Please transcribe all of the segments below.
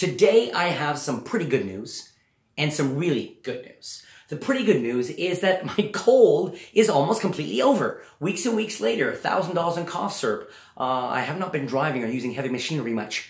Today I have some pretty good news and some really good news. The pretty good news is that my cold is almost completely over. Weeks and weeks later, $1,000 in cough syrup. I have not been driving or using heavy machinery much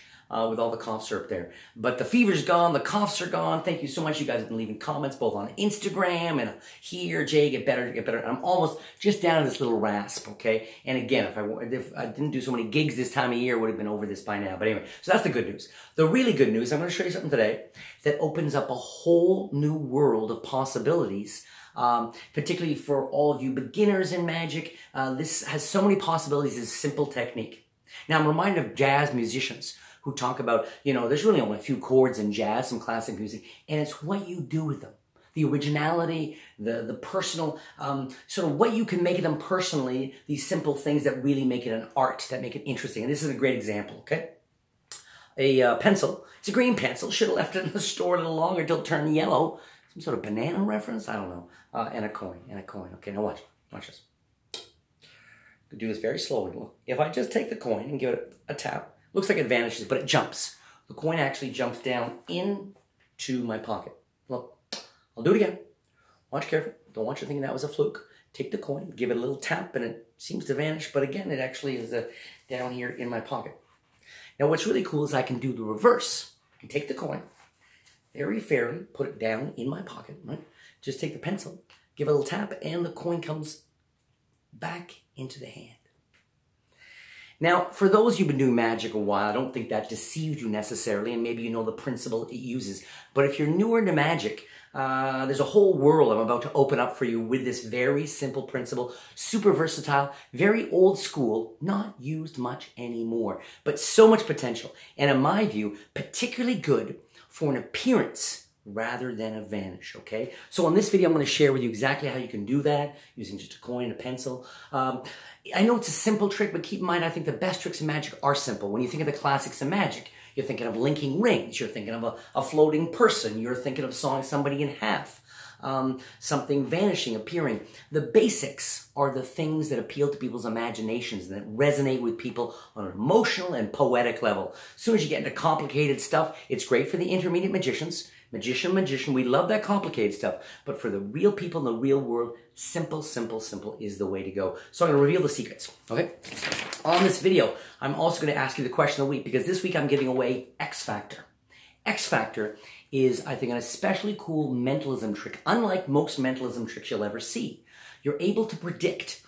with all the cough syrup there. But the fever's gone, the coughs are gone. Thank you so much. You guys have been leaving comments both on Instagram and here, Jay, get better, get better. I'm almost just down to this little rasp, okay? And again, if I didn't do so many gigs this time of year, I would have been over this by now. But anyway, so that's the good news. The really good news, I'm going to show you something today that opens up a whole new world of possibilities. Particularly for all of you beginners in magic. This has so many possibilities. It's a simple technique. Now, I'm reminded of jazz musicians who talk about, there's really only a few chords in jazz, some classic music, and it's what you do with them. The originality, the personal, sort of what you can make of them personally, these simple things that really make it an art, that make it interesting. And this is a great example, okay? A pencil. It's a green pencil. Should have left it in the store a little longer until it turned yellow. Some sort of banana reference? I don't know. And a coin. Okay, now watch. Watch this. I'll do this very slowly. Look, if I just take the coin and give it a tap, looks like it vanishes, but it jumps. The coin actually jumps down into my pocket. Look, I'll do it again. Watch carefully. Don't want you thinking that was a fluke. Take the coin, give it a little tap, and it seems to vanish, but again, it actually is down here in my pocket. Now, what's really cool is I can do the reverse. I can take the coin, very fairly, put it down in my pocket, right? Just take the pencil, give it a little tap, and the coin comes back into the hand. Now, for those who've been doing magic a while, I don't think that deceived you necessarily, and maybe you know the principle it uses. But if you're newer to magic, there's a whole world I'm about to open up for you with this very simple principle. Super versatile, very old school, not used much anymore, but so much potential. And in my view, particularly good for an appearance rather than a vanish, okay? So in this video, I'm going to share with you exactly how you can do that using just a coin and a pencil. I know it's a simple trick, but keep in mind, I think the best tricks in magic are simple. When you think of the classics of magic, you're thinking of linking rings, you're thinking of a floating person, you're thinking of sawing somebody in half, something vanishing, appearing. The basics are the things that appeal to people's imaginations and that resonate with people on an emotional and poetic level. As soon as you get into complicated stuff, it's great for the intermediate magicians. Magician, we love that complicated stuff. But for the real people in the real world, simple is the way to go. So I'm going to reveal the secrets, okay? On this video, I'm also going to ask you the question of the week because this week I'm giving away X Factor. X Factor is, I think, an especially cool mentalism trick. Unlike most mentalism tricks you'll ever see, you're able to predict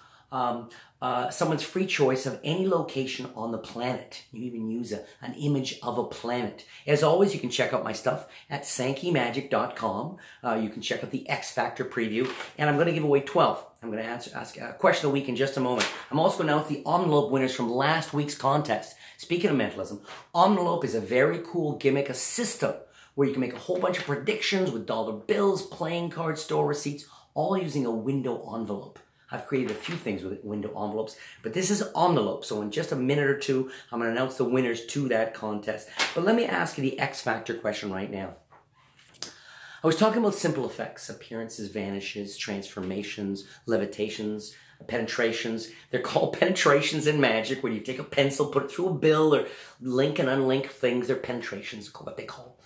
someone's free choice of any location on the planet. You even use an image of a planet. As always, you can check out my stuff at sankeymagic.com. You can check out the X Factor preview. And I'm going to give away 12. I'm going to ask a question a week in just a moment. I'm also going to announce the envelope winners from last week's contest. Speaking of mentalism, envelope is a very cool gimmick, a system where you can make a whole bunch of predictions with dollar bills, playing cards, store receipts, all using a window envelope. I've created a few things with window envelopes, but this is envelope. So in just a minute or two, I'm going to announce the winners to that contest. But let me ask you the X Factor question right now. I was talking about simple effects, appearances, vanishes, transformations, levitations, penetrations. They're called penetrations in magic, when you take a pencil, put it through a bill, or link and unlink things. They're penetrations, what they call.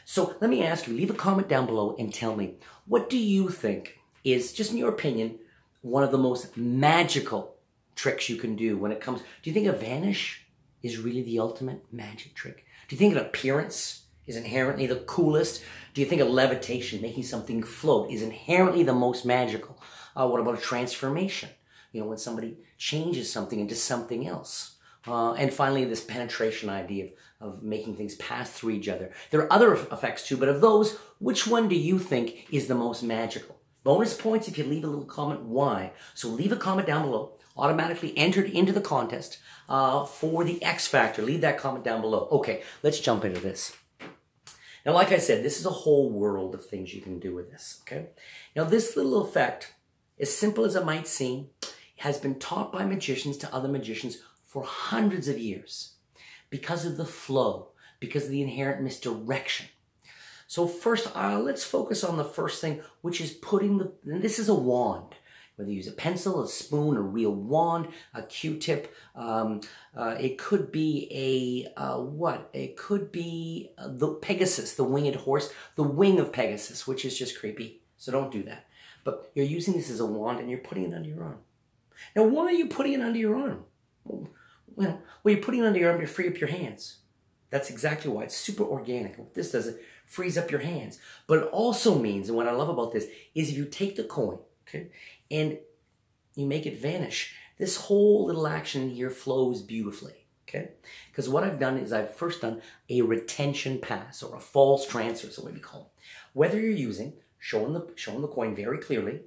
So let me ask you, leave a comment down below and tell me, what do you think is, just in your opinion, one of the most magical tricks you can do when it comes... Do you think a vanish is really the ultimate magic trick? Do you think an appearance is inherently the coolest? Do you think a levitation, making something float, is inherently the most magical? What about a transformation? When somebody changes something into something else. And finally, this penetration idea of making things pass through each other. There are other effects too, but of those, which one do you think is the most magical? Bonus points if you leave a little comment why. So leave a comment down below. Automatically entered into the contest for the X Factor. Leave that comment down below. Okay, let's jump into this. Now, like I said, this is a whole world of things you can do with this, okay? Now, this little effect, as simple as it might seem, has been taught by magicians to other magicians for hundreds of years because of the flow, because of the inherent misdirection. So first, let's focus on the first thing, which is putting and this is a wand. Whether you use a pencil, a spoon, a real wand, a Q-tip, it could be it could be the Pegasus, the winged horse, the wing of Pegasus, which is just creepy. So don't do that. But you're using this as a wand and you're putting it under your arm. Now, why are you putting it under your arm? Well, you're putting it under your arm to free up your hands. That's exactly why. It's super organic. What this does, it frees up your hands. But it also means, and what I love about this, is if you take the coin, okay, and you make it vanish, this whole little action here flows beautifully, okay? Because what I've done is I've first done a retention pass, or a false transfer, is the way we call it. Whether you're using, showing the coin very clearly,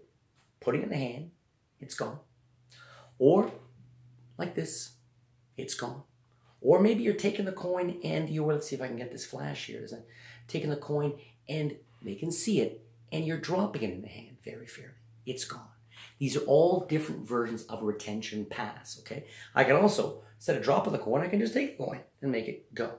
putting it in the hand, it's gone. Or, like this, it's gone. Or maybe you're taking the coin and let's see if I can get this flash here. Taking the coin and they can see it, and you're dropping it in the hand very fairly. It's gone. These are all different versions of a retention pass, okay? I can also, instead of dropping the coin, I can just take the coin and make it go.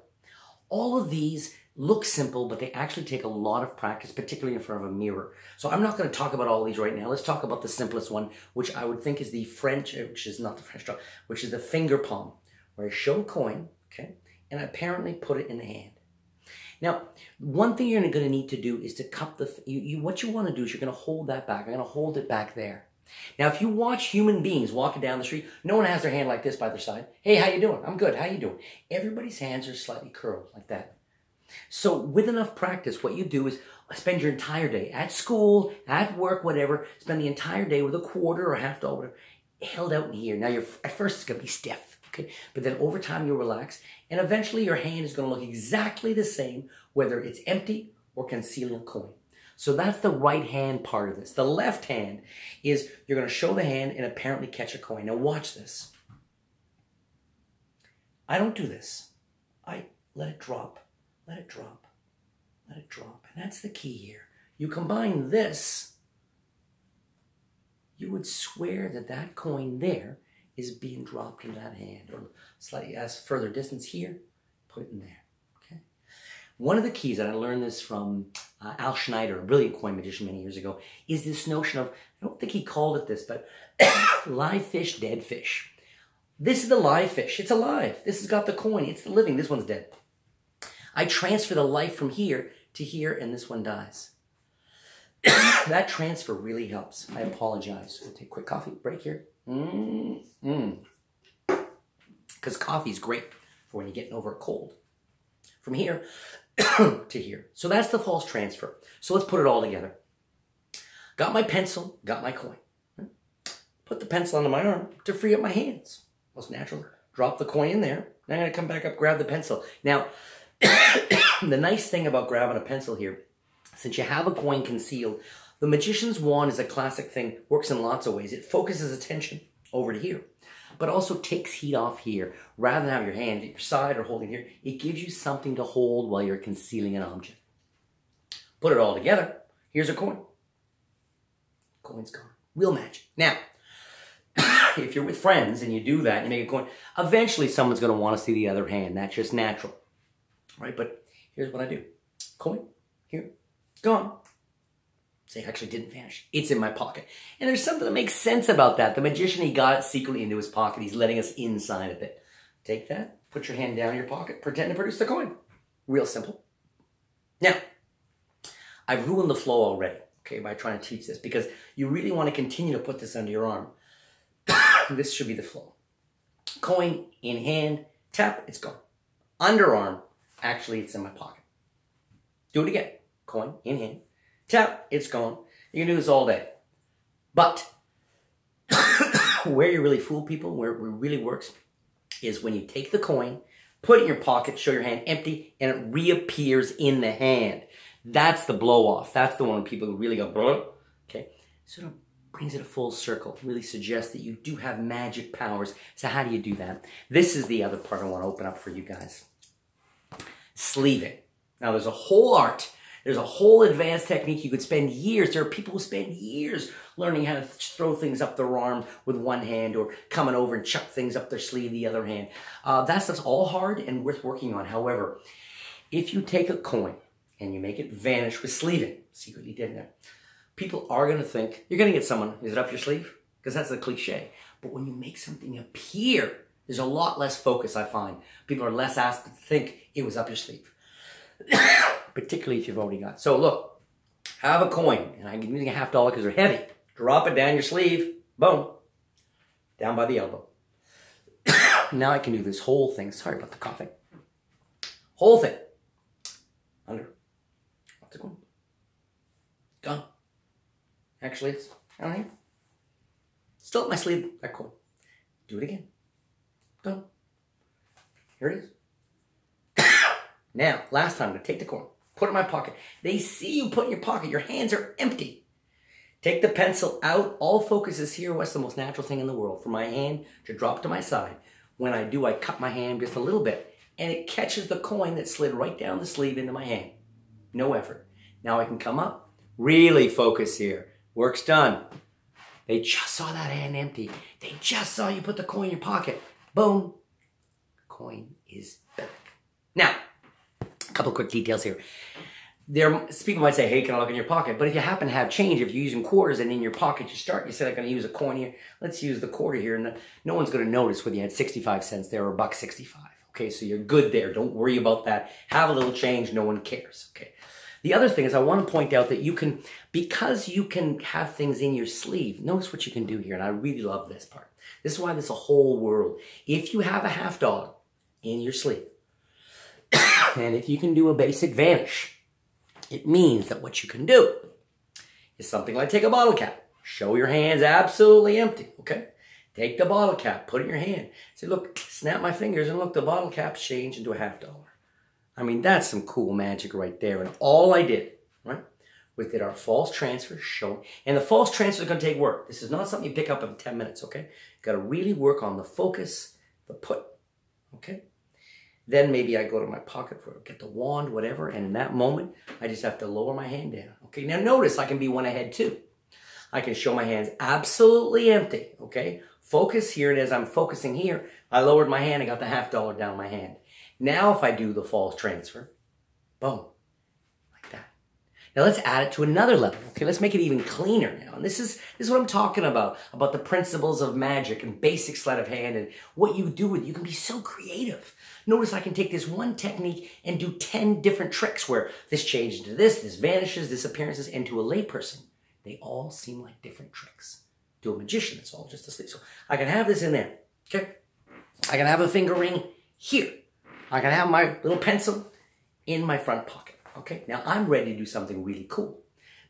All of these look simple, but they actually take a lot of practice, particularly in front of a mirror. So I'm not going to talk about all these right now. Let's talk about the simplest one, which I would think is the French, which is not the French draw, which is the finger palm, where I show a coin, okay, and I apparently put it in the hand. Now, one thing you're going to need to do is to cup the, what you want to do is you're going to hold that back. I'm going to hold it back there. Now, if you watch human beings walking down the street, no one has their hand like this by their side. Hey, how you doing? I'm good. How you doing? Everybody's hands are slightly curled like that. So with enough practice, what you do is spend your entire day at school, at work, whatever, spend the entire day with a quarter or a half dollar, whatever, held out in here. Now, at first it's going to be stiff, okay? But then over time you'll relax, and eventually your hand is going to look exactly the same, whether it's empty or concealing a coin. So that's the right hand part of this. The left hand is you're going to show the hand and apparently catch a coin. Now watch this. I don't do this. I let it drop. Let it drop. Let it drop. And that's the key here. You combine this, you would swear that that coin there is being dropped in that hand. Or slightly as further distance here, put it in there. Okay. One of the keys, and I learned this from Al Schneider, a brilliant coin magician many years ago, is this notion of, I don't think he called it this, but live fish, dead fish. This is the live fish. It's alive. This has got the coin. It's the living. This one's dead. I transfer the life from here to here, and this one dies. That transfer really helps. I apologize. We'll take a quick coffee break here. Because coffee's great for when you're getting over a cold. From here to here. So that's the false transfer. So let's put it all together. Got my pencil, got my coin. Put the pencil under my arm to free up my hands. Most natural. Drop the coin in there. Then I'm going to come back up, grab the pencil. Now, the nice thing about grabbing a pencil here, since you have a coin concealed, the magician's wand is a classic thing, works in lots of ways. It focuses attention over to here, but also takes heat off here. Rather than have your hand at your side or holding here, it gives you something to hold while you're concealing an object. Put it all together. Here's a coin. Coin's gone. Real magic. Now, if you're with friends and you do that, and you make a coin, eventually someone's going to want to see the other hand. That's just natural. Right, but here's what I do. Coin, here, gone. Say, actually didn't vanish. It's in my pocket. And there's something that makes sense about that. The magician, he got it secretly into his pocket. He's letting us inside of it. Take that, put your hand down in your pocket, pretend to produce the coin. Real simple. Now, I've ruined the flow already, okay, by trying to teach this, because you really want to continue to put this under your arm. This should be the flow. Coin in hand, tap, it's gone. Underarm, actually, it's in my pocket. Do it again. Coin in hand. Tap, it's gone. You can do this all day. But where you really fool people, where it really works, is when you take the coin, put it in your pocket, show your hand empty, and it reappears in the hand. That's the blow-off. That's the one when people really go, blah. Okay? So it brings it a full circle. Really suggests that you do have magic powers. So how do you do that? This is the other part I want to open up for you guys. Sleeving. Now, there's a whole art. There's a whole advanced technique. You could spend years. There are people who spend years learning how to throw things up their arm with one hand, or coming over and chuck things up their sleeve the other hand. That stuff's all hard and worth working on. However, if you take a coin and you make it vanish with sleeving, secretly did there, people are going to think, you're going to get someone, is it up your sleeve? because that's the cliche. But when you make something appear, there's a lot less focus, I find. People are less asked to think it was up your sleeve. Particularly if you've already got. So look, have a coin. And I'm using a $50 because they're heavy. Drop it down your sleeve. Boom. Down by the elbow. Now I can do this whole thing. Sorry about the coughing. Whole thing. Under. What's it going? Gone. Actually, it's down here. Still up my sleeve. That coin. Do it again. Done. Here it is. Now, last time, I'm going to take the coin, put it in my pocket. They see you put it in your pocket. Your hands are empty. Take the pencil out. All focus is here. What's the most natural thing in the world? For my hand to drop to my side. When I do, I cut my hand just a little bit, and it catches the coin that slid right down the sleeve into my hand. No effort. Now I can come up. Really focus here. Work's done. They just saw that hand empty. They just saw you put the coin in your pocket. Boom. Coin is back. Now, a couple quick details here. People might say, hey, can I look in your pocket? But if you happen to have change, if you're using quarters and in your pocket you say, I'm going to use a coin here. Let's use the quarter here. And no one's going to notice whether you had 65 cents there or $1.65. Okay, so you're good there. Don't worry about that. Have a little change. No one cares. Okay. The other thing is I want to point out that you can, because you can have things in your sleeve, notice what you can do here. And I really love this part. This is why there's a whole world. If you have a $50 in your sleeve, and if you can do a basic vanish, it means that what you can do is something like take a bottle cap. Show your hands absolutely empty, okay? Take the bottle cap, put it in your hand. Say, look, snap my fingers, and look, the bottle cap's changed into a $50. I mean, that's some cool magic right there. And all I did, right, was did our false transfer, show. And the false transfer is going to take work. This is not something you pick up in 10 minutes, okay? Got to really work on the focus, the put, okay? Then maybe I go to my pocket for get the wand, whatever, and in that moment, I just have to lower my hand down. Okay, now notice I can be one ahead too. I can show my hands absolutely empty, okay? Focus here, and as I'm focusing here, I lowered my hand, I got the $50 down my hand. Now if I do the false transfer, boom, like that. Now let's add it to another level, okay? Let's make it even cleaner now. And this is what I'm talking about the principles of magic and basic sleight of hand and what you do with it. You can be so creative. Notice I can take this one technique and do 10 different tricks where this changed into this vanishes, this appearances, and to a layperson, they all seem like different tricks. To a magician, it's all just a sleeve. So I can have this in there, okay? I can have a finger ring here. I can have my little pencil in my front pocket, okay? Now I'm ready to do something really cool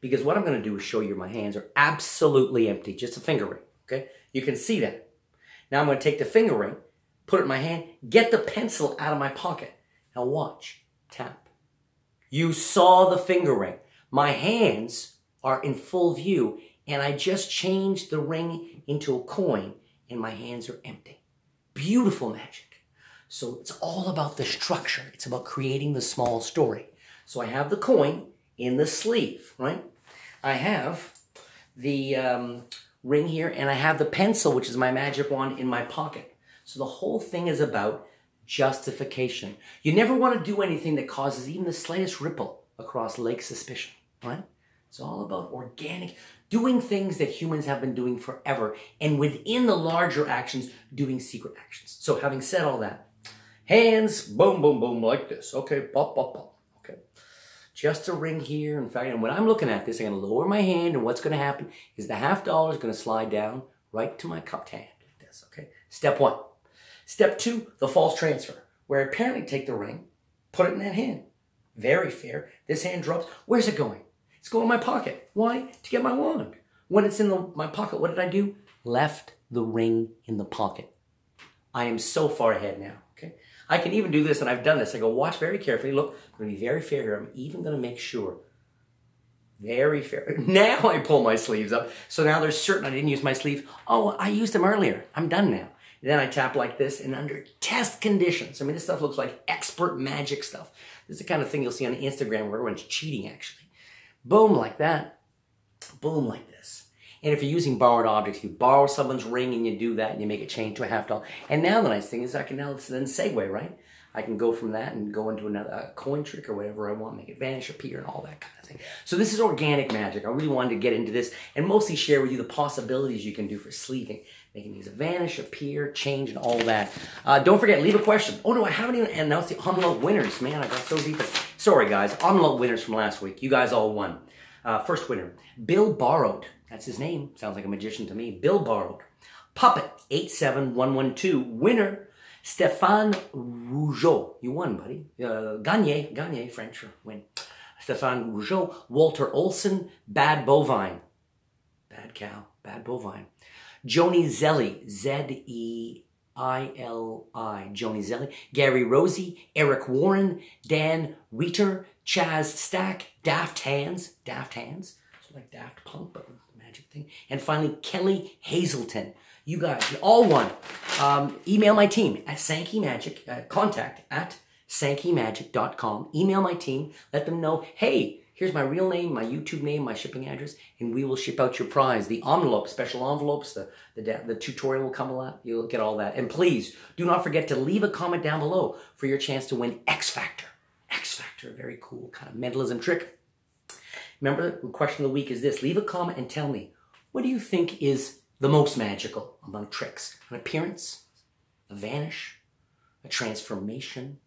because what I'm going to do is show you my hands are absolutely empty, just a finger ring, okay? You can see that. Now I'm going to take the finger ring, put it in my hand, get the pencil out of my pocket. Now watch, tap. You saw the finger ring. My hands are in full view and I just changed the ring into a coin and my hands are empty. Beautiful magic. So it's all about the structure. It's about creating the small story. So I have the coin in the sleeve, right? I have the ring here and I have the pencil, which is my magic wand, in my pocket. So the whole thing is about justification. You never want to do anything that causes even the slightest ripple across lake suspicion, right? It's all about organic, doing things that humans have been doing forever, and within the larger actions, doing secret actions. So having said all that, hands, boom, boom, boom, like this. Okay, pop, pop, pop. Okay. Just a ring here. In fact, and when I'm looking at this, I'm going to lower my hand, and what's going to happen is the $50 is going to slide down right to my cupped hand. Like this, okay? Step one. Step two, the false transfer, where I apparently take the ring, put it in that hand. Very fair. This hand drops. Where's it going? It's going in my pocket. Why? To get my wand. When it's in my pocket, what did I do? Left the ring in the pocket. I am so far ahead now, okay? I can even do this, and I've done this. I go, watch very carefully. Look, I'm going to be very fair here. I'm even going to make sure. Very fair. Now I pull my sleeves up. So now there's certain I didn't use my sleeves. Oh, I used them earlier. I'm done now. Then I tap like this, and under test conditions. I mean, this stuff looks like expert magic stuff. This is the kind of thing you'll see on Instagram where everyone's cheating, actually. Boom, like that. Boom, like this. And if you're using borrowed objects, you borrow someone's ring and you do that and you make it change to a $50. And now the nice thing is I can now then segue, right? I can go from that and go into another coin trick or whatever I want, make it vanish, appear, and all that kind of thing. So this is organic magic. I really wanted to get into this and mostly share with you the possibilities you can do for sleeving, making these vanish, appear, change, and all that. Don't forget, leave a question. Oh no, I haven't even announced the envelope winners. Man, I got so deep. Sorry guys, envelope winners from last week. You guys all won. First winner, Bill Borrowed. That's his name. Sounds like a magician to me. Bill Borrowed. Puppet 87112. Winner, Stéphane Rougeau. You won, buddy. Gagné, French, win. Stéphane Rougeau. Walter Olson. Bad Bovine. Bad cow. Bad bovine. Joni Zelli. Z-E-I-L-I. Joni Zelli. Gary Rosie. Eric Warren. Dan Reiter. Chaz Stack. Daft Hands. Daft Hands. So like Daft Punk, but magic thing. And finally, Kelly Hazelton. You guys, you all won. Email my team at Sankey Magic, contact at sankeymagic.com. Email my team, let them know, hey, here's my real name, my YouTube name, my shipping address, and we will ship out your prize. The envelope, special envelopes, the tutorial will come a lot. You'll get all that. And please, do not forget to leave a comment down below for your chance to win X Factor. X Factor, a very cool kind of mentalism trick. Remember, the question of the week is this. Leave a comment and tell me, what do you think is the most magical among tricks? An appearance, a vanish, a transformation,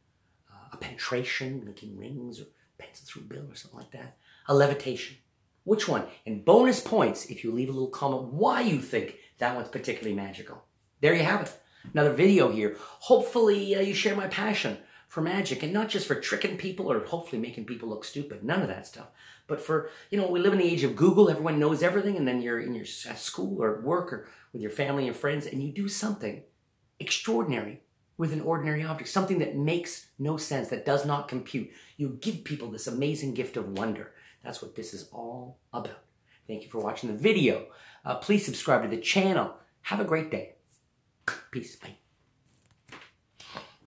a penetration, making rings or pencil through bill or something like that, a levitation. Which one? And bonus points if you leave a little comment why you think that one's particularly magical. There you have it. Another video here. Hopefully you share my passion for magic, and not just for tricking people or hopefully making people look stupid. None of that stuff. But for, we live in the age of Google. Everyone knows everything, and then you're at school or at work or with your family and friends, and you do something extraordinary with an ordinary object, something that makes no sense, that does not compute. You give people this amazing gift of wonder. That's what this is all about. Thank you for watching the video. Please subscribe to the channel. Have a great day. Peace. Bye.